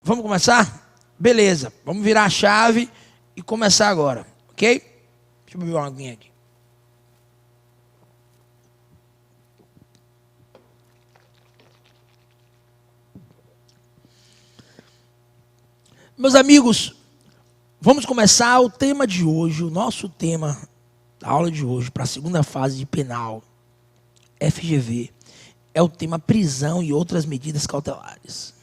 Vamos começar? Beleza, vamos virar a chave e começar agora, ok? Deixa eu beber uma aguinha aqui. Meus amigos, vamos começar o tema de hoje, o nosso tema da aula de hoje, para a segunda fase de penal, FGV, é o tema prisão e outras medidas cautelares.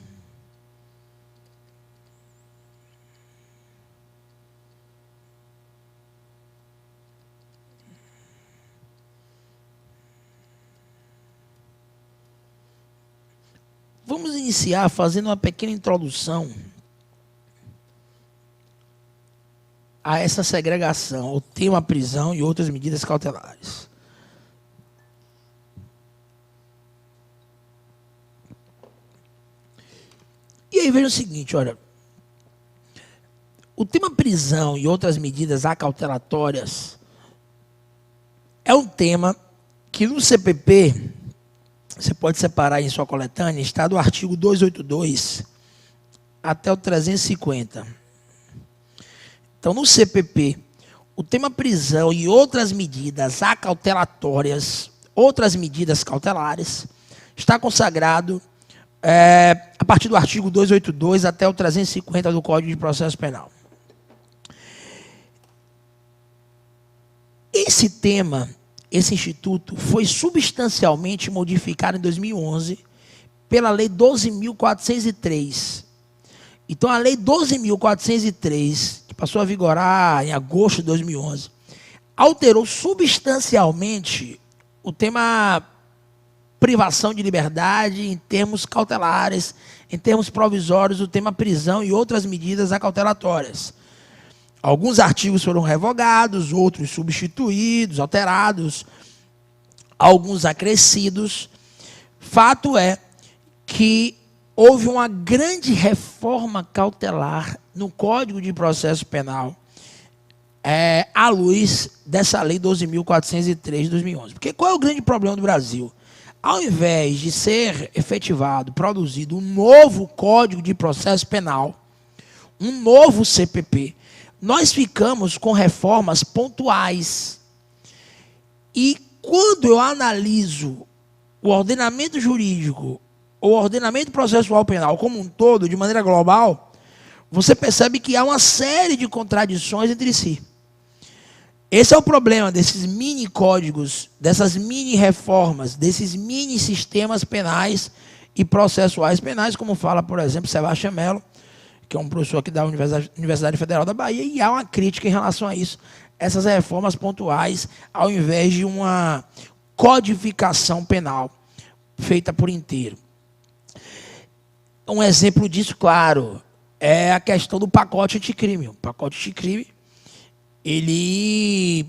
Vamos iniciar fazendo uma pequena introdução a essa segregação, o tema prisão e outras medidas cautelares. E aí veja o seguinte, olha, o tema prisão e outras medidas acautelatórias é um tema que no CPP, você pode separar em sua coletânea, está do artigo 282 até o 350. Então, no CPP, o tema prisão e outras medidas acautelatórias, outras medidas cautelares, está consagrado a partir do artigo 282 até o 350 do Código de Processo Penal. Esse tema, esse instituto, foi substancialmente modificado em 2011 pela Lei 12.403. Então, a Lei 12.403, que passou a vigorar em agosto de 2011, alterou substancialmente o tema privação de liberdade em termos cautelares, em termos provisórios, o tema prisão e outras medidas acautelatórias. Alguns artigos foram revogados, outros substituídos, alterados, alguns acrescidos. Fato é que houve uma grande reforma cautelar no Código de Processo Penal à luz dessa Lei 12.403 de 2011. Porque qual é o grande problema do Brasil? Ao invés de ser efetivado, produzido um novo Código de Processo Penal, um novo CPP, nós ficamos com reformas pontuais. E quando eu analiso o ordenamento jurídico, o ordenamento processual penal como um todo, de maneira global, você percebe que há uma série de contradições entre si. Esse é o problema desses mini códigos, dessas mini reformas, desses mini sistemas penais e processuais penais, como fala, por exemplo, Sebastião Mello, que é um professor aqui da Universidade Federal da Bahia, e há uma crítica em relação a isso, essas reformas pontuais, ao invés de uma codificação penal feita por inteiro. Um exemplo disso, claro, é a questão do pacote anticrime. O pacote anticrime, ele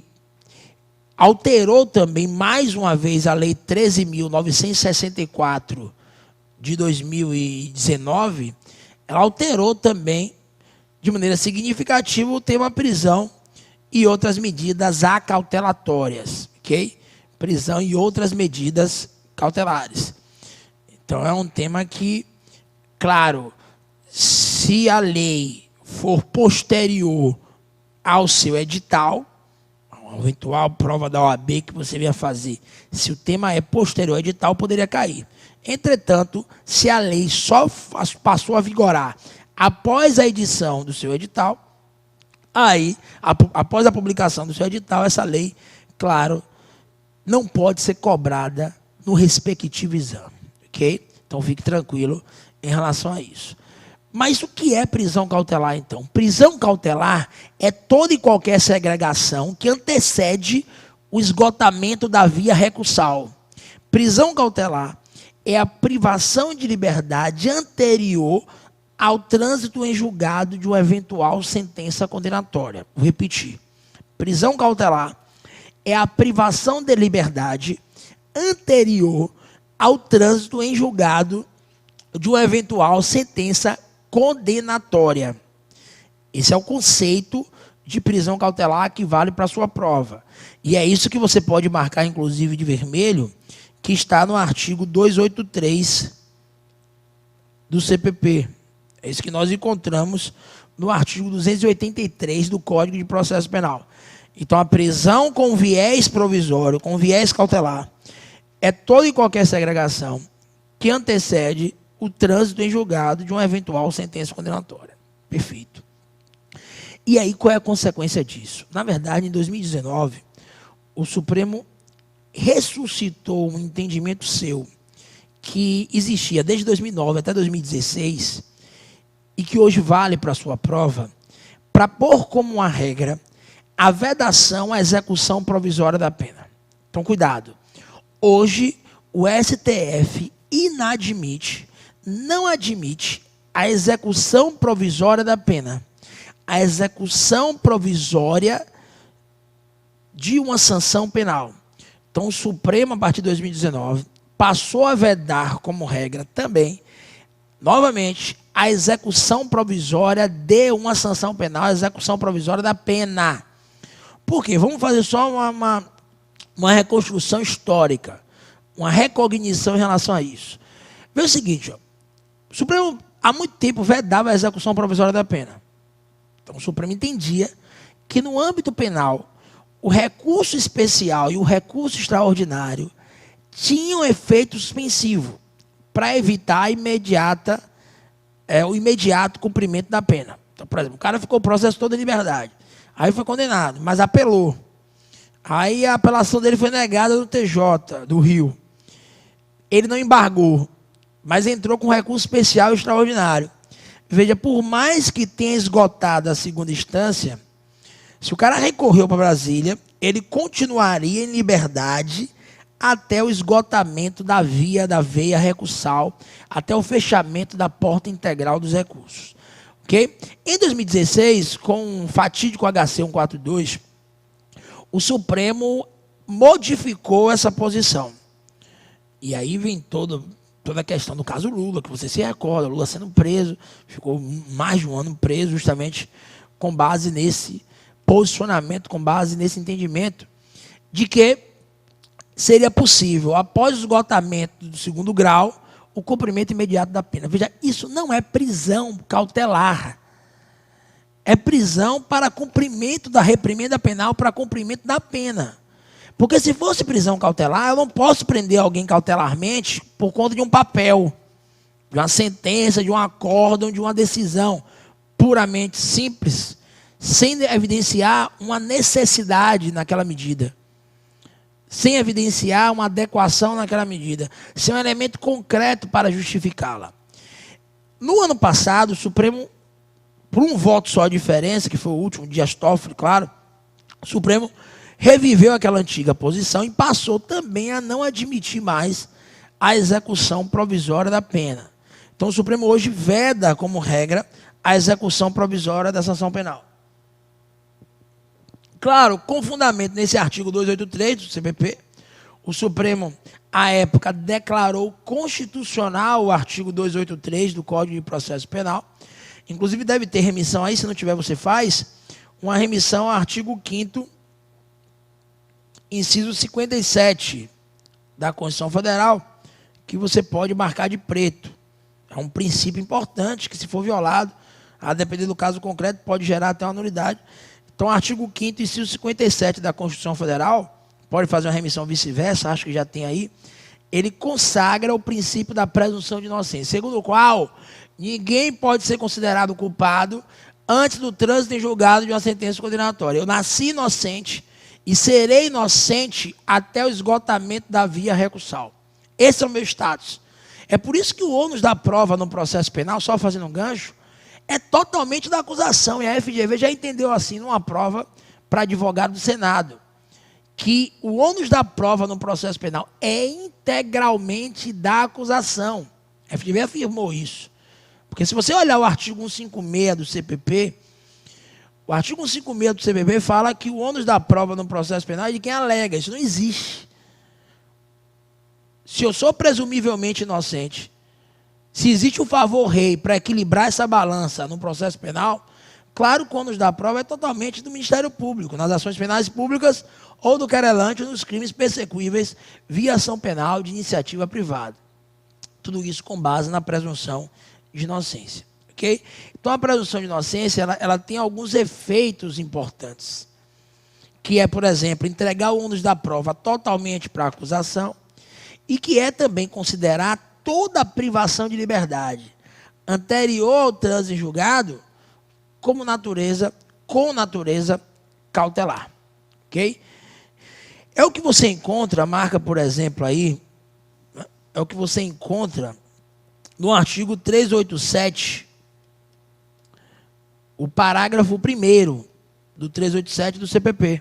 alterou também, mais uma vez, a Lei 13.964 de 2019, ela alterou também, de maneira significativa, o tema prisão e outras medidas acautelatórias, ok? Prisão e outras medidas cautelares. Então, é um tema que, claro, se a lei for posterior ao seu edital, uma eventual prova da OAB que você venha fazer, se o tema é posterior ao edital, poderia cair. Entretanto, se a lei só passou a vigorar após a edição do seu edital, aí, após a publicação do seu edital, essa lei, claro, não pode ser cobrada no respectivo exame, ok? Então, fique tranquilo em relação a isso. Mas o que é prisão cautelar, então? Prisão cautelar é toda e qualquer segregação que antecede o esgotamento da via recursal. Prisão cautelar é a privação de liberdade anterior ao trânsito em julgado de uma eventual sentença condenatória. Vou repetir. Prisão cautelar é a privação de liberdade anterior ao trânsito em julgado de uma eventual sentença condenatória. Esse é o conceito de prisão cautelar que vale para a sua prova. E é isso que você pode marcar, inclusive, de vermelho, que está no artigo 283 do CPP. É isso que nós encontramos no artigo 283 do Código de Processo Penal. Então, a prisão com viés provisório, com viés cautelar, é toda e qualquer segregação que antecede o trânsito em julgado de uma eventual sentença condenatória. Perfeito. E aí, qual é a consequência disso? Na verdade, em 2019, o Supremo ressuscitou um entendimento seu que existia desde 2009 até 2016 e que hoje vale para a sua prova, para pôr como uma regra a vedação à execução provisória da pena. Então, cuidado. Hoje, o STF inadmite, não admite a execução provisória da pena. A execução provisória de uma sanção penal. Então, o Supremo, a partir de 2019, passou a vedar como regra também, novamente, a execução provisória de uma sanção penal, a execução provisória da pena. Por quê? Vamos fazer só uma reconstrução histórica, uma recognição em relação a isso. Veja o seguinte, ó, o Supremo há muito tempo vedava a execução provisória da pena. Então o Supremo entendia que no âmbito penal, o recurso especial e o recurso extraordinário tinham efeito suspensivo para evitar o imediato cumprimento da pena. Então, por exemplo, o cara ficou o processo todo em liberdade. Aí foi condenado, mas apelou. Aí a apelação dele foi negada no TJ do Rio. Ele não embargou, mas entrou com recurso especial e extraordinário. Veja, por mais que tenha esgotado a segunda instância, se o cara recorreu para Brasília, ele continuaria em liberdade até o esgotamento da veia recursal, até o fechamento da porta integral dos recursos. Okay? Em 2016, com o fatídico HC 142, o Supremo modificou essa posição. E aí vem toda a questão do caso Lula, que você se recorda, Lula sendo preso, ficou mais de um ano preso, justamente com base nesse posicionamento, com base nesse entendimento, de que seria possível, após o esgotamento do segundo grau, o cumprimento imediato da pena. Veja, isso não é prisão cautelar. É prisão para cumprimento da reprimenda penal, para cumprimento da pena. Porque se fosse prisão cautelar, eu não posso prender alguém cautelarmente por conta de um papel, de uma sentença, de um acórdão, de uma decisão puramente simples, sem evidenciar uma necessidade naquela medida. Sem evidenciar uma adequação naquela medida, sem um elemento concreto para justificá-la. No ano passado, o Supremo, por um voto só de diferença, que foi o último, Dias Toffoli, claro, o Supremo reviveu aquela antiga posição e passou também a não admitir mais a execução provisória da pena. Então, o Supremo hoje veda, como regra, a execução provisória da sanção penal. Claro, com fundamento nesse artigo 283 do CPP, o Supremo, à época, declarou constitucional o artigo 283 do Código de Processo Penal. Inclusive, deve ter remissão aí, se não tiver, você faz, uma remissão ao artigo 5º, inciso 57 da Constituição Federal, que você pode marcar de preto. É um princípio importante que, se for violado, a depender do caso concreto, pode gerar até uma nulidade. Então, artigo 5º, inciso 57 da Constituição Federal, pode fazer uma remissão vice-versa, acho que já tem aí, ele consagra o princípio da presunção de inocência, segundo o qual ninguém pode ser considerado culpado antes do trânsito em julgado de uma sentença condenatória. Eu nasci inocente e serei inocente até o esgotamento da via recursal. Esse é o meu status. É por isso que o ônus da prova no processo penal, só fazendo um gancho, é totalmente da acusação. E a FGV já entendeu assim, numa prova para advogado do Senado, que o ônus da prova no processo penal é integralmente da acusação. A FGV afirmou isso. Porque se você olhar o artigo 156 do CPP, o artigo 156 do CPP fala que o ônus da prova no processo penal é de quem alega. Isso não existe. Se eu sou presumivelmente inocente, se existe um favor rei para equilibrar essa balança no processo penal, claro que o ônus da prova é totalmente do Ministério Público, nas ações penais públicas ou do querelante nos crimes persecuíveis via ação penal de iniciativa privada. Tudo isso com base na presunção de inocência. ok? Então, a presunção de inocência, ela tem alguns efeitos importantes, que é, por exemplo, entregar o ônus da prova totalmente para a acusação, e que é também considerar toda a privação de liberdade anterior ao trânsito em julgado com natureza cautelar, ok? É o que você encontra, marca, por exemplo, aí, é o que você encontra no artigo 387, o parágrafo 1º do 387 do CPP.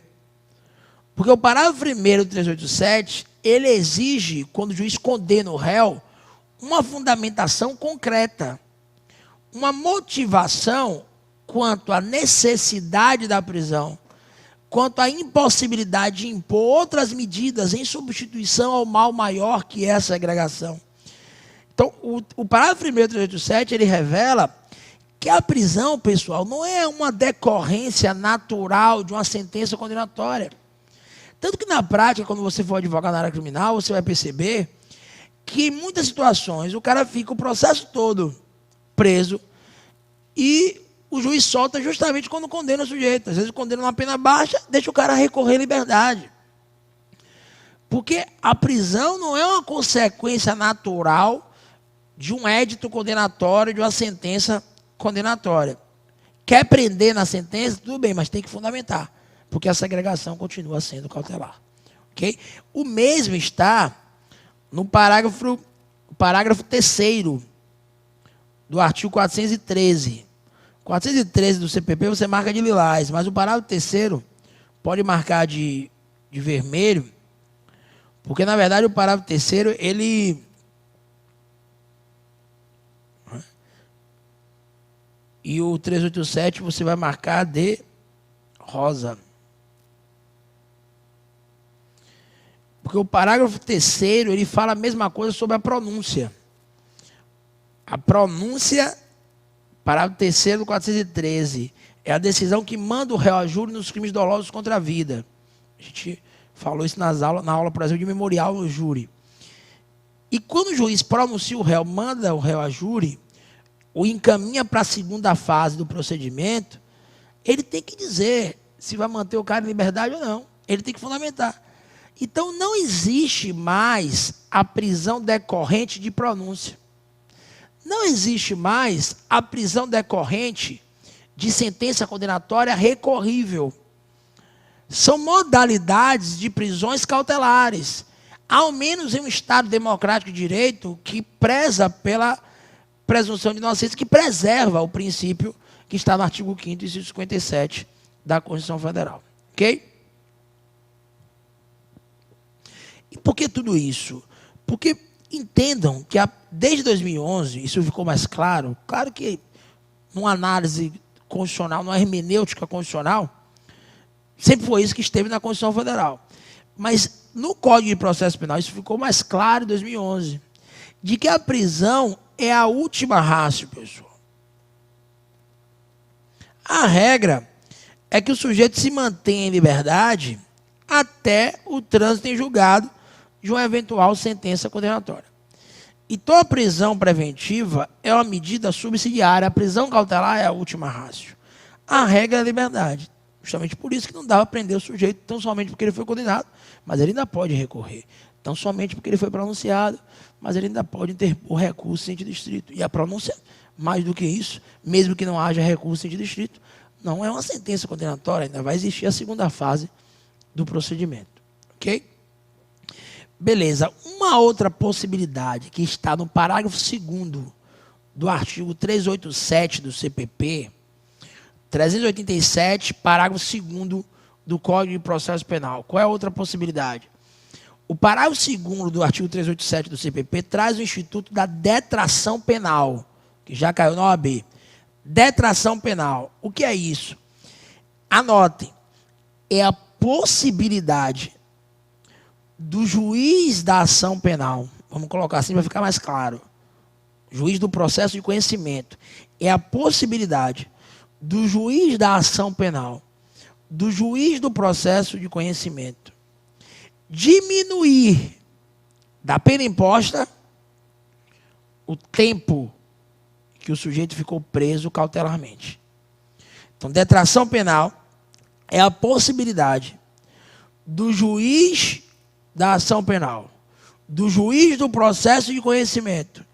Porque o parágrafo 1º do 387, ele exige, quando o juiz condena o réu, uma fundamentação concreta, uma motivação quanto à necessidade da prisão, quanto à impossibilidade de impor outras medidas em substituição ao mal maior que é a segregação. Então, o parágrafo 1º do 387, ele revela que a prisão, pessoal, não é uma decorrência natural de uma sentença condenatória. Tanto que na prática, quando você for advogar na área criminal, você vai perceber que em muitas situações o cara fica o processo todo preso e o juiz solta justamente quando condena o sujeito. Às vezes condena uma pena baixa, deixa o cara recorrer à liberdade. Porque a prisão não é uma consequência natural de um édito condenatório, de uma sentença condenatória. Quer prender na sentença? Tudo bem, mas tem que fundamentar, porque a segregação continua sendo cautelar. Okay? O mesmo está no parágrafo 3º do artigo 413. 413 do CPP você marca de lilás, mas o parágrafo 3º pode marcar de vermelho, porque na verdade o parágrafo 3º, ele... E o 387 você vai marcar de rosa. Porque o parágrafo 3º, ele fala a mesma coisa sobre a pronúncia. A pronúncia, parágrafo 3º do 413, é a decisão que manda o réu a júri nos crimes dolosos contra a vida. A gente falou isso na aula, por exemplo, de memorial no júri. E quando o juiz pronuncia o réu, manda o réu a júri, ou encaminha para a segunda fase do procedimento, ele tem que dizer se vai manter o cara em liberdade ou não. Ele tem que fundamentar. Então, não existe mais a prisão decorrente de pronúncia. Não existe mais a prisão decorrente de sentença condenatória recorrível. São modalidades de prisões cautelares, ao menos em um Estado democrático de direito que preza pela presunção de inocência, que preserva o princípio que está no artigo 5º, inciso 57 da Constituição Federal. Ok? E por que tudo isso? Porque entendam que desde 2011, isso ficou mais claro, claro que numa análise constitucional, numa hermenêutica constitucional, sempre foi isso que esteve na Constituição Federal. Mas no Código de Processo Penal, isso ficou mais claro em 2011, de que a prisão é a última ratio, pessoal. A regra é que o sujeito se mantenha em liberdade até o trânsito em julgado de uma eventual sentença condenatória. Então, a prisão preventiva é uma medida subsidiária. A prisão cautelar é a última ratio. A regra é a liberdade. Justamente por isso que não dava prender o sujeito tão somente porque ele foi condenado, mas ele ainda pode recorrer. Tão somente porque ele foi pronunciado, mas ele ainda pode interpor recurso em sentido estrito. E a pronúncia, mais do que isso, mesmo que não haja recurso em sentido estrito, não é uma sentença condenatória, ainda vai existir a segunda fase do procedimento. Ok? Beleza. Uma outra possibilidade que está no parágrafo 2º do artigo 387 do CPP, 387, parágrafo 2º do Código de Processo Penal. Qual é a outra possibilidade? O parágrafo 2º do artigo 387 do CPP traz o instituto da detração penal, que já caiu na OAB. Detração penal. O que é isso? Anotem. É a possibilidade do juiz da ação penal, vamos colocar assim para ficar mais claro, juiz do processo de conhecimento, é a possibilidade do juiz da ação penal, do juiz do processo de conhecimento, diminuir da pena imposta o tempo que o sujeito ficou preso cautelarmente. Então, detração penal é a possibilidade do juiz da ação penal, do juiz do processo de conhecimento,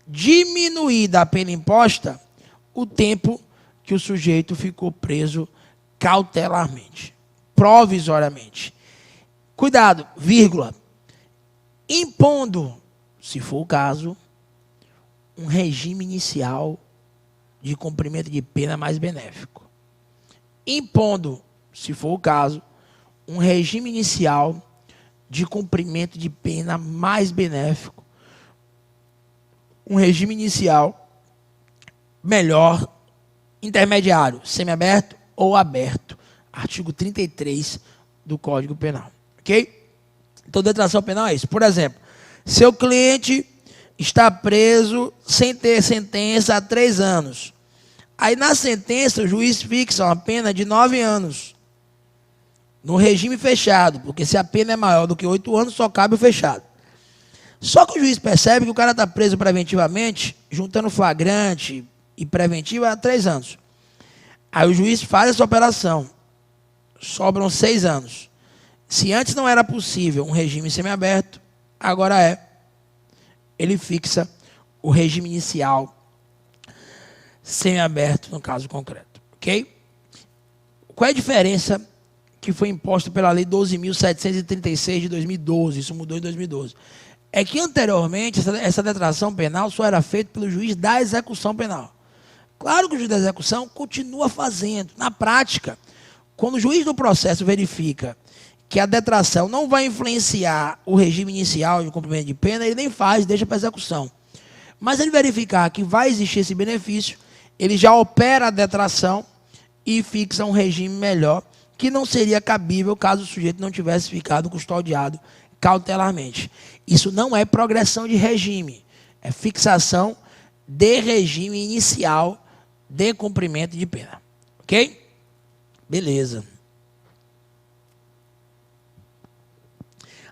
diminuir da pena imposta o tempo que o sujeito ficou preso cautelarmente, provisoriamente. Cuidado, vírgula, impondo, se for o caso, um regime inicial de cumprimento de pena mais benéfico. Impondo, se for o caso, um regime inicial de cumprimento de pena mais benéfico. Um regime inicial melhor, intermediário, semiaberto ou aberto. Artigo 33 do Código Penal. Ok? Então, detração penal é isso. Por exemplo, seu cliente está preso sem ter sentença há 3 anos. Aí, na sentença, o juiz fixa uma pena de 9 anos. No regime fechado, porque se a pena é maior do que 8 anos, só cabe o fechado. Só que o juiz percebe que o cara está preso preventivamente, juntando flagrante e preventivo há 3 anos. Aí o juiz faz essa operação. Sobram 6 anos. Se antes não era possível um regime semiaberto, agora é. Ele fixa o regime inicial semiaberto no caso concreto. Ok? Qual é a diferença que foi imposta pela Lei 12.736 de 2012? Isso mudou em 2012. É que anteriormente essa detração penal só era feita pelo juiz da execução penal. Claro que o juiz da execução continua fazendo. Na prática, quando o juiz do processo verifica que a detração não vai influenciar o regime inicial de cumprimento de pena, ele nem faz, deixa para execução. Mas ele verificar que vai existir esse benefício, ele já opera a detração e fixa um regime melhor, que não seria cabível caso o sujeito não tivesse ficado custodiado cautelarmente. Isso não é progressão de regime, é fixação de regime inicial de cumprimento de pena. Ok? Beleza.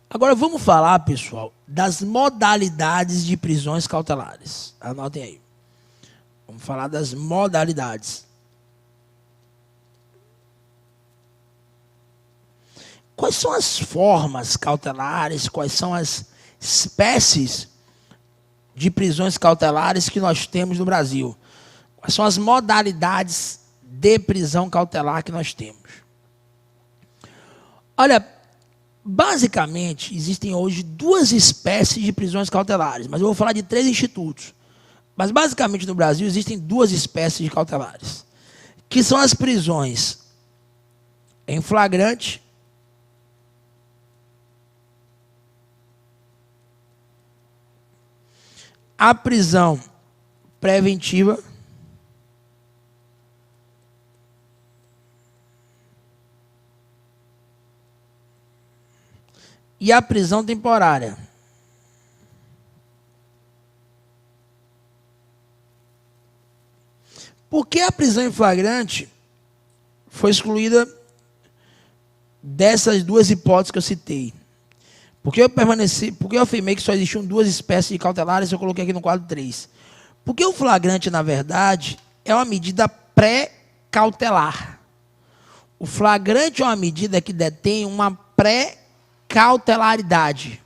Agora vamos falar, pessoal, das modalidades de prisões cautelares. Anotem aí. Vamos falar das modalidades. Quais são as formas cautelares, quais são as espécies de prisões cautelares que nós temos no Brasil? Quais são as modalidades de prisão cautelar que nós temos? Olha, basicamente, existem hoje 2 espécies de prisões cautelares, mas eu vou falar de 3 institutos. Mas, basicamente, no Brasil, existem 2 espécies de cautelares, que são as prisões em flagrante a prisão preventiva e a prisão temporária. Por que a prisão em flagrante foi excluída dessas 2 hipóteses que eu citei? Porque eu afirmei que só existiam 2 espécies de cautelares, eu coloquei aqui no quadro 3. Porque o flagrante, na verdade, é uma medida pré-cautelar. O flagrante é uma medida que detém uma pré-cautelaridade.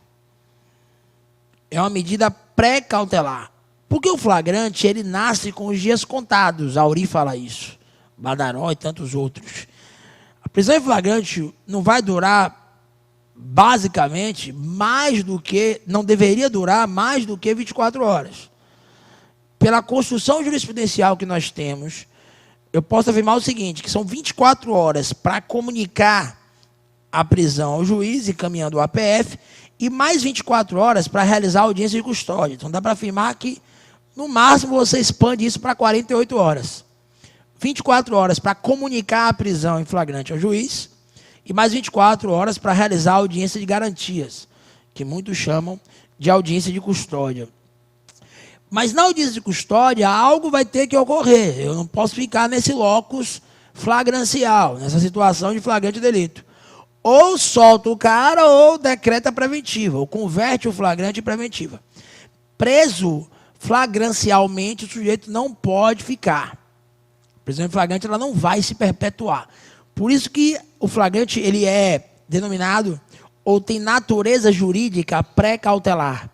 É uma medida pré-cautelar. Porque o flagrante, ele nasce com os dias contados. A Auri fala isso. Badaró e tantos outros. A prisão em flagrante não vai durar, basicamente, não deveria durar mais do que 24 horas. Pela construção jurisprudencial que nós temos, eu posso afirmar o seguinte, que são 24 horas para comunicar a prisão ao juiz, encaminhando o APF, e mais 24 horas para realizar a audiência de custódia. Então, dá para afirmar que, no máximo, você expande isso para 48 horas. 24 horas para comunicar a prisão em flagrante ao juiz, e mais 24 horas para realizar a audiência de garantias, que muitos chamam de audiência de custódia. Mas na audiência de custódia, algo vai ter que ocorrer. Eu não posso ficar nesse locus flagrancial, nessa situação de flagrante delito. Ou solta o cara, ou decreta preventiva, ou converte o flagrante em preventiva. Preso flagrancialmente o sujeito não pode ficar. A prisão em flagrante ela não vai se perpetuar. Por isso que o flagrante ele é denominado ou tem natureza jurídica pré-cautelar.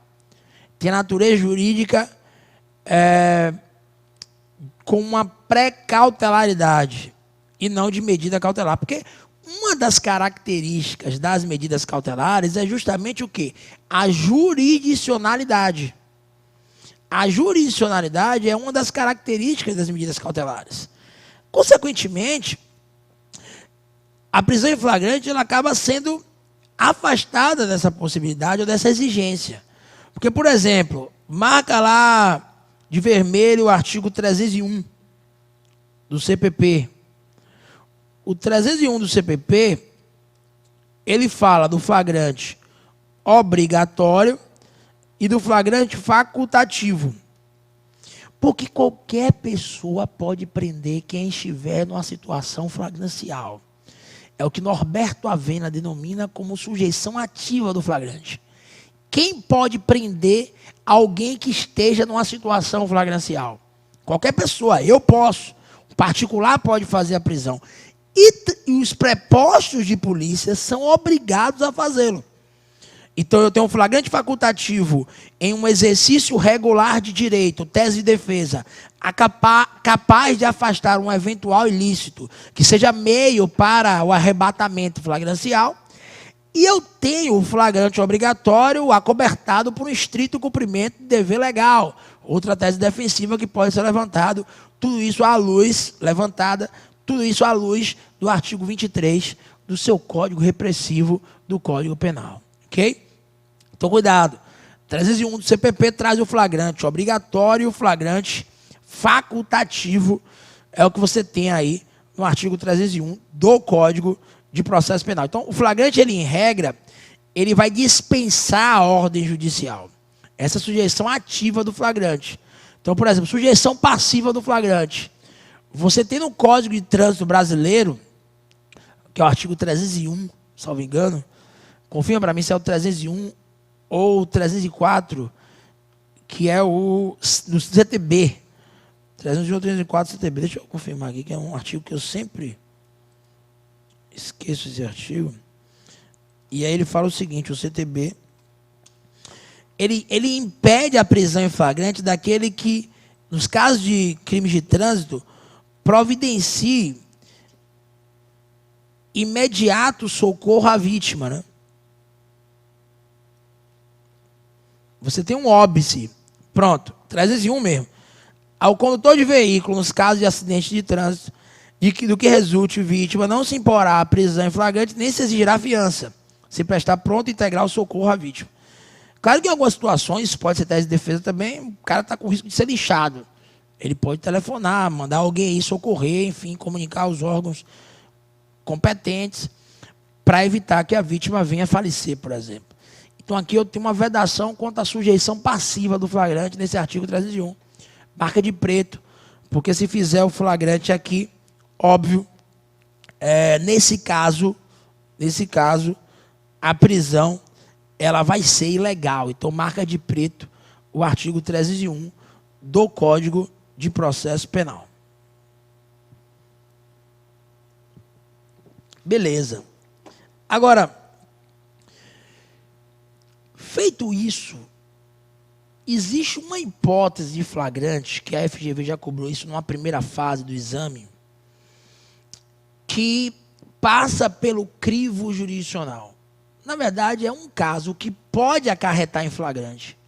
Tem natureza jurídica com uma pré-cautelaridade e não de medida cautelar. Porque uma das características das medidas cautelares é justamente o quê? A jurisdicionalidade. A jurisdicionalidade é uma das características das medidas cautelares. Consequentemente, a prisão em flagrante ela acaba sendo afastada dessa possibilidade ou dessa exigência. Porque, por exemplo, marca lá de vermelho o artigo 301 do CPP. O 301 do CPP, ele fala do flagrante obrigatório e do flagrante facultativo. Porque qualquer pessoa pode prender quem estiver numa situação flagrancial. É o que Norberto Avena denomina como sujeição ativa do flagrante. Quem pode prender alguém que esteja numa situação flagrancial? Qualquer pessoa, eu posso. O particular pode fazer a prisão. E os prepostos de polícia são obrigados a fazê-lo. Então eu tenho um flagrante facultativo em um exercício regular de direito, tese de defesa, capaz de afastar um eventual ilícito, que seja meio para o arrebatamento flagrancial, e eu tenho o flagrante obrigatório acobertado por um estrito cumprimento de dever legal, outra tese defensiva que pode ser levantado, tudo isso à luz do artigo 23 do seu Código Repressivo do Código Penal, ok? Então, cuidado. 301 do CPP traz o flagrante obrigatório e o flagrante facultativo. É o que você tem aí no artigo 301 do Código de Processo Penal. Então, o flagrante, ele, em regra, ele vai dispensar a ordem judicial. Essa é a sujeição ativa do flagrante. Então, por exemplo, sujeição passiva do flagrante. Você tem no Código de Trânsito Brasileiro, que é o artigo 301, salvo engano, confirma para mim se é o 301 ou o 304, que é o do CTB. 301 ou 304 CTB. Deixa eu confirmar aqui, que é um artigo que eu sempre esqueço esse artigo. E aí ele fala o seguinte, o CTB, ele impede a prisão em flagrante daquele que, nos casos de crimes de trânsito, providencie imediato socorro à vítima, né? Você tem um óbice, pronto, 301 mesmo. Ao condutor de veículo, nos casos de acidente de trânsito, do que resulte vítima, não se imporá a prisão em flagrante, nem se exigirá fiança, se prestar pronto e integral socorro à vítima. Claro que em algumas situações, isso pode ser tese de defesa também, o cara está com risco de ser lixado. Ele pode telefonar, mandar alguém ir socorrer, enfim, comunicar aos órgãos competentes para evitar que a vítima venha a falecer, por exemplo. Então aqui eu tenho uma vedação contra a sujeição passiva do flagrante nesse artigo 301. Marca de preto, porque se fizer o flagrante aqui, óbvio, nesse caso, a prisão ela vai ser ilegal. Então marca de preto o artigo 301 do Código de Processo Penal. Beleza. Agora, feito isso, existe uma hipótese de flagrante, que a FGV já cobrou isso numa primeira fase do exame, que passa pelo crivo jurisdicional. Na verdade, é um caso que pode acarretar em flagrante,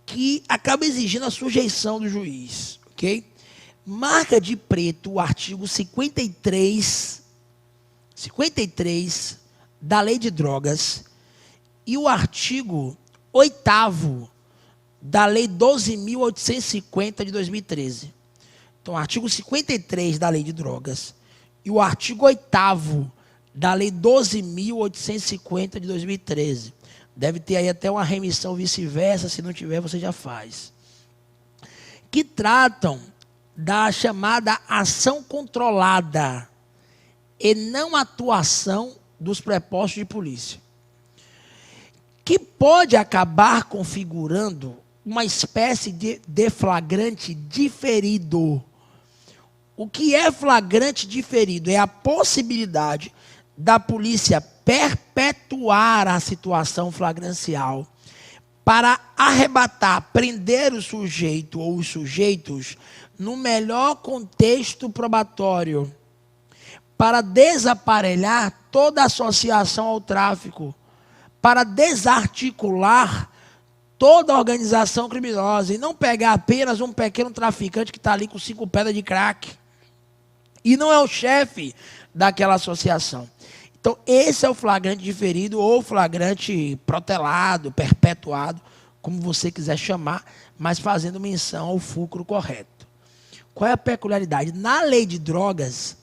que acaba exigindo a sujeição do juiz, ok? Marca de preto o artigo 53 da Lei de Drogas e o artigo 8º da Lei 12.850 de 2013. Então, artigo 53 da Lei de Drogas e o artigo 8º da Lei 12.850 de 2013. Deve ter aí até uma remissão vice-versa, se não tiver, você já faz. Que tratam da chamada ação controlada e não atuação dos prepostos de polícia, que pode acabar configurando uma espécie de flagrante diferido. O que é flagrante diferido? É a possibilidade da polícia perpetuar a situação flagrancial para arrebatar, prender o sujeito ou os sujeitos no melhor contexto probatório, para desaparelhar toda associação ao tráfico, para desarticular toda a organização criminosa e não pegar apenas um pequeno traficante que está ali com 5 pedras de crack e não é o chefe daquela associação. Então, esse é o flagrante diferido ou flagrante protelado, perpetuado, como você quiser chamar, mas fazendo menção ao fulcro correto. Qual é a peculiaridade? Na lei de drogas,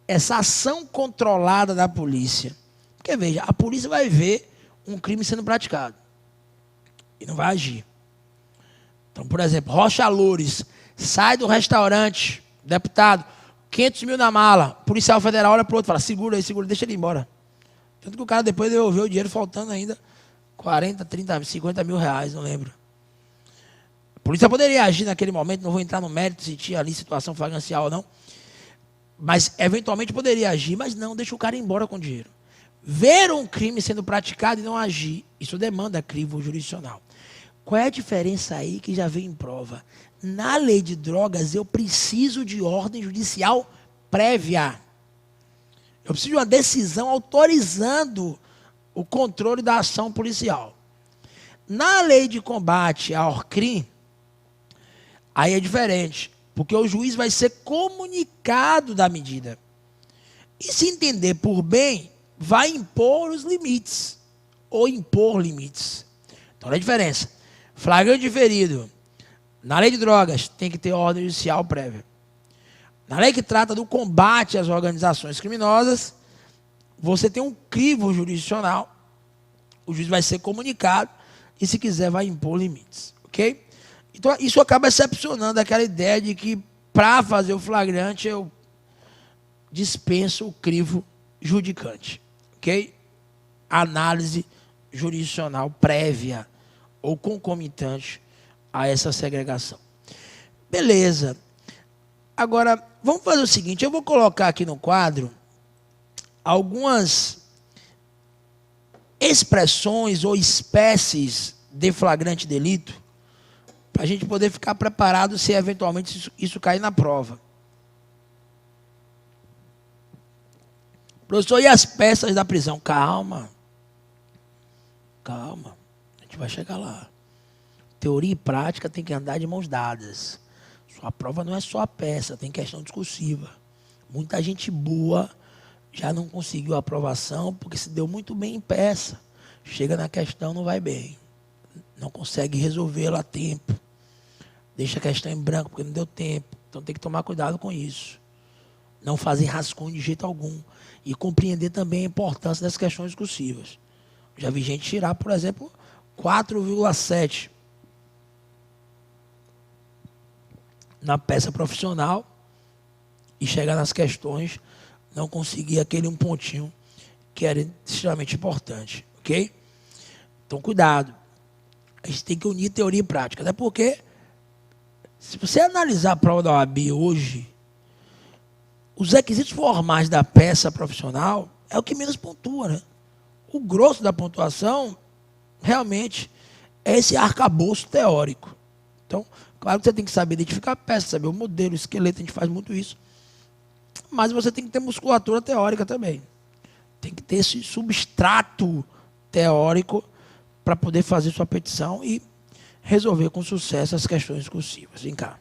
essa ação controlada da polícia, porque veja, a polícia vai ver um crime sendo praticado e não vai agir. Então, por exemplo, Rocha Loures sai do restaurante, deputado, 500 mil na mala, policial federal olha para o outro e fala, segura aí, segura, deixa ele ir embora. Tanto que o cara depois devolveu o dinheiro faltando ainda 40, 30, 50 mil reais, não lembro. A polícia poderia agir naquele momento, não vou entrar no mérito se tinha ali situação flagrancial ou não, mas eventualmente poderia agir, mas não, deixa o cara ir embora com o dinheiro. Ver um crime sendo praticado e não agir, isso demanda crivo jurisdicional. Qual é a diferença aí que já veio em prova? Na lei de drogas, eu preciso de ordem judicial prévia. Eu preciso de uma decisão autorizando o controle da ação policial. Na lei de combate ao crime, aí é diferente, porque o juiz vai ser comunicado da medida. E se entender por bem, vai impor os limites, ou impor limites. Então, olha a diferença. Flagrante diferido. Na lei de drogas, tem que ter ordem judicial prévia. Na lei que trata do combate às organizações criminosas, você tem um crivo jurisdicional, o juiz vai ser comunicado e, se quiser, vai impor limites. Ok? Então, isso acaba excepcionando aquela ideia de que, para fazer o flagrante, eu dispenso o crivo judicante. Ok? Análise jurisdicional prévia ou concomitante a essa segregação. Beleza. Agora, vamos fazer o seguinte, eu vou colocar aqui no quadro algumas expressões ou espécies de flagrante delito, para a gente poder ficar preparado se eventualmente isso cair na prova. Professor, e as peças da prisão? Calma. Calma. A gente vai chegar lá. Teoria e prática tem que andar de mãos dadas. Sua prova não é só a peça, tem questão discursiva. Muita gente boa já não conseguiu a aprovação porque se deu muito bem em peça. Chega na questão, não vai bem. Não consegue resolvê-la a tempo. Deixa a questão em branco porque não deu tempo. Então tem que tomar cuidado com isso. Não fazer rascunho de jeito algum. E compreender também a importância das questões discursivas. Já vi gente tirar, por exemplo, 4,7 na peça profissional e chegar nas questões, não conseguir aquele um pontinho que era extremamente importante. Ok? Então, cuidado. A gente tem que unir teoria e prática. Até porque, se você analisar a prova da OAB hoje, os requisitos formais da peça profissional é o que menos pontua, né? O grosso da pontuação, realmente, é esse arcabouço teórico. Então, claro que você tem que saber identificar a peça, saber o modelo, o esqueleto, a gente faz muito isso. Mas você tem que ter musculatura teórica também. Tem que ter esse substrato teórico para poder fazer sua petição e resolver com sucesso as questões discursivas. Vem cá.